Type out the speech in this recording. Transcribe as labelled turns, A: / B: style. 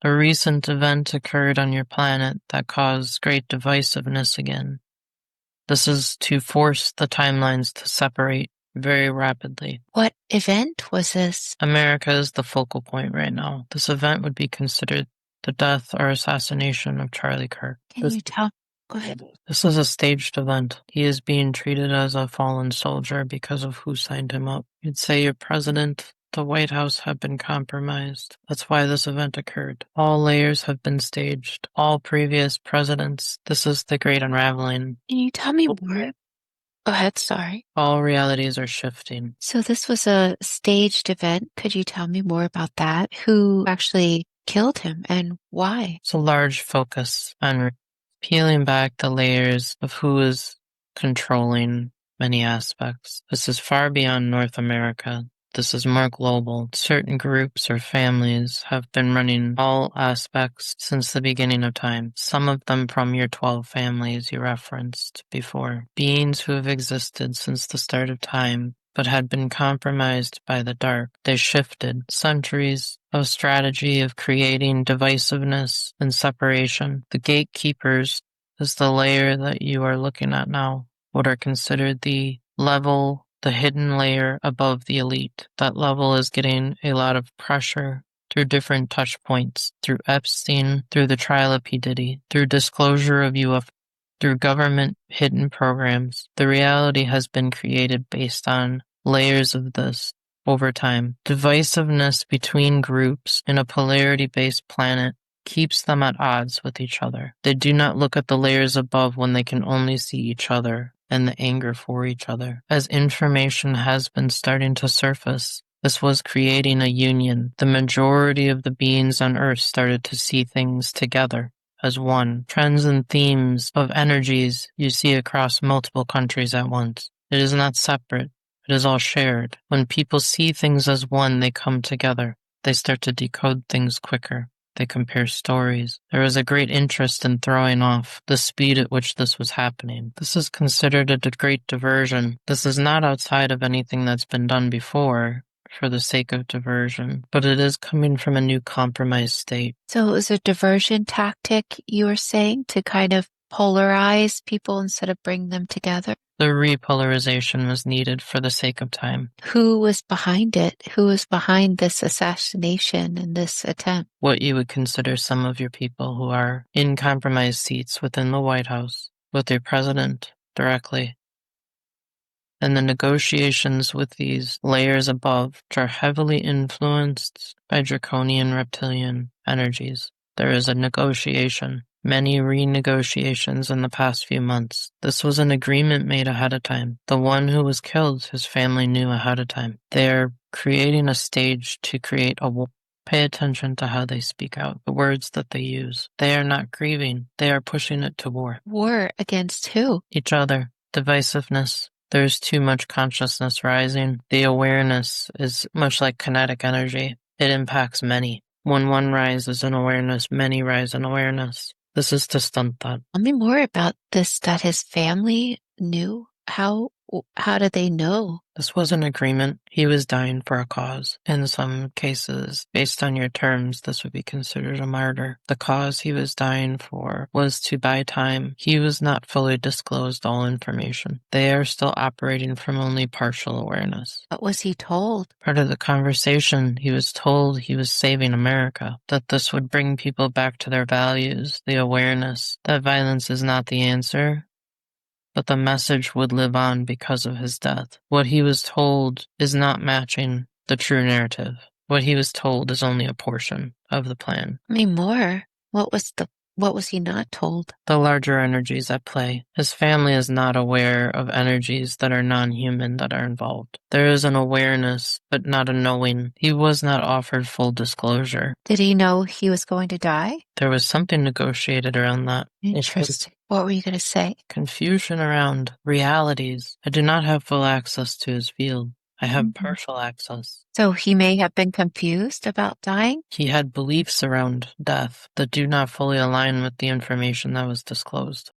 A: A recent event occurred on your planet that caused great divisiveness again. This is to force the timelines to separate very rapidly.
B: What event was this?
A: America is the focal point right now. This event would be considered the death or assassination of Charlie Kirk.
B: Can you tell? Go ahead.
A: This is a staged event. He is being treated as a fallen soldier because of who signed him up. You'd say your president, the White House have been compromised. That's why this event occurred. All layers have been staged. All previous presidents. This is the great unraveling.
B: Can you tell me more? Go ahead, sorry.
A: All realities are shifting.
B: So this was a staged event. Could you tell me more about that? Who actually killed him and why?
A: It's a large focus on peeling back the layers of who is controlling many aspects. This is far beyond North America. This is more global. Certain groups or families have been running all aspects since the beginning of time. Some of them from your 12 families you referenced before. Beings who have existed since the start of time, but had been compromised by the dark. They shifted centuries of strategy of creating divisiveness and separation. The gatekeepers is the layer that you are looking at now, what are considered the level, the hidden layer above the elite. That level is getting a lot of pressure through different touch points, through Epstein, through the trial of P. Diddy, through disclosure of UFO, through government hidden programs. The reality has been created based on layers of this over time. Divisiveness between groups in a polarity-based planet keeps them at odds with each other. They do not look at the layers above when they can only see each other and the anger for each other. As information has been starting to surface, this was creating a union. The majority of the beings on Earth started to see things together as one. Trends and themes of energies you see across multiple countries at once. It is not separate. It is all shared. When people see things as one, they come together. They start to decode things quicker. They compare stories. There is a great interest in throwing off the speed at which this was happening. This is considered a great diversion. This is not outside of anything that's been done before for the sake of diversion, but it is coming from a new compromised state.
B: So it was a diversion tactic, you were saying, to kind of polarize people instead of bring them together?
A: The repolarization was needed for the sake of time.
B: Who was behind it? Who was behind this assassination and this attempt?
A: What you would consider some of your people who are in compromised seats within the White House, with your president directly. And the negotiations with these layers above, which are heavily influenced by draconian reptilian energies. There is a negotiation. Many renegotiations in the past few months. This was an agreement made ahead of time. The one who was killed, his family knew ahead of time. They're creating a stage to create a war. Pay attention to how they speak out, the words that they use. They are not grieving. They are pushing it to war.
B: War against who?
A: Each other. Divisiveness. There's too much consciousness rising. The awareness is much like kinetic energy. It impacts many. When one rises in awareness, many rise in awareness. This is to stunt that.
B: Tell me more about this, that his family knew. How did they know?
A: This was an agreement. He was dying for a cause. In some cases, based on your terms, this would be considered a martyr. The cause he was dying for was to buy time. He was not fully disclosed all information. They are still operating from only partial awareness.
B: What was he told?
A: Part of the conversation, he was told he was saving America, that this would bring people back to their values, the awareness that violence is not the answer, but the message would live on because of his death. What he was told is not matching the true narrative. What he was told is only a portion of the plan.
B: Tell me more. What was he not told?
A: The larger energies at play. His family is not aware of energies that are non-human that are involved. There is an awareness, but not a knowing. He was not offered full disclosure.
B: Did he know he was going to die?
A: There was something negotiated around that.
B: Interesting. What were you going to say?
A: Confusion around realities. I do not have full access to his field. I have partial access.
B: So he may have been confused about dying?
A: He had beliefs around death that do not fully align with the information that was disclosed.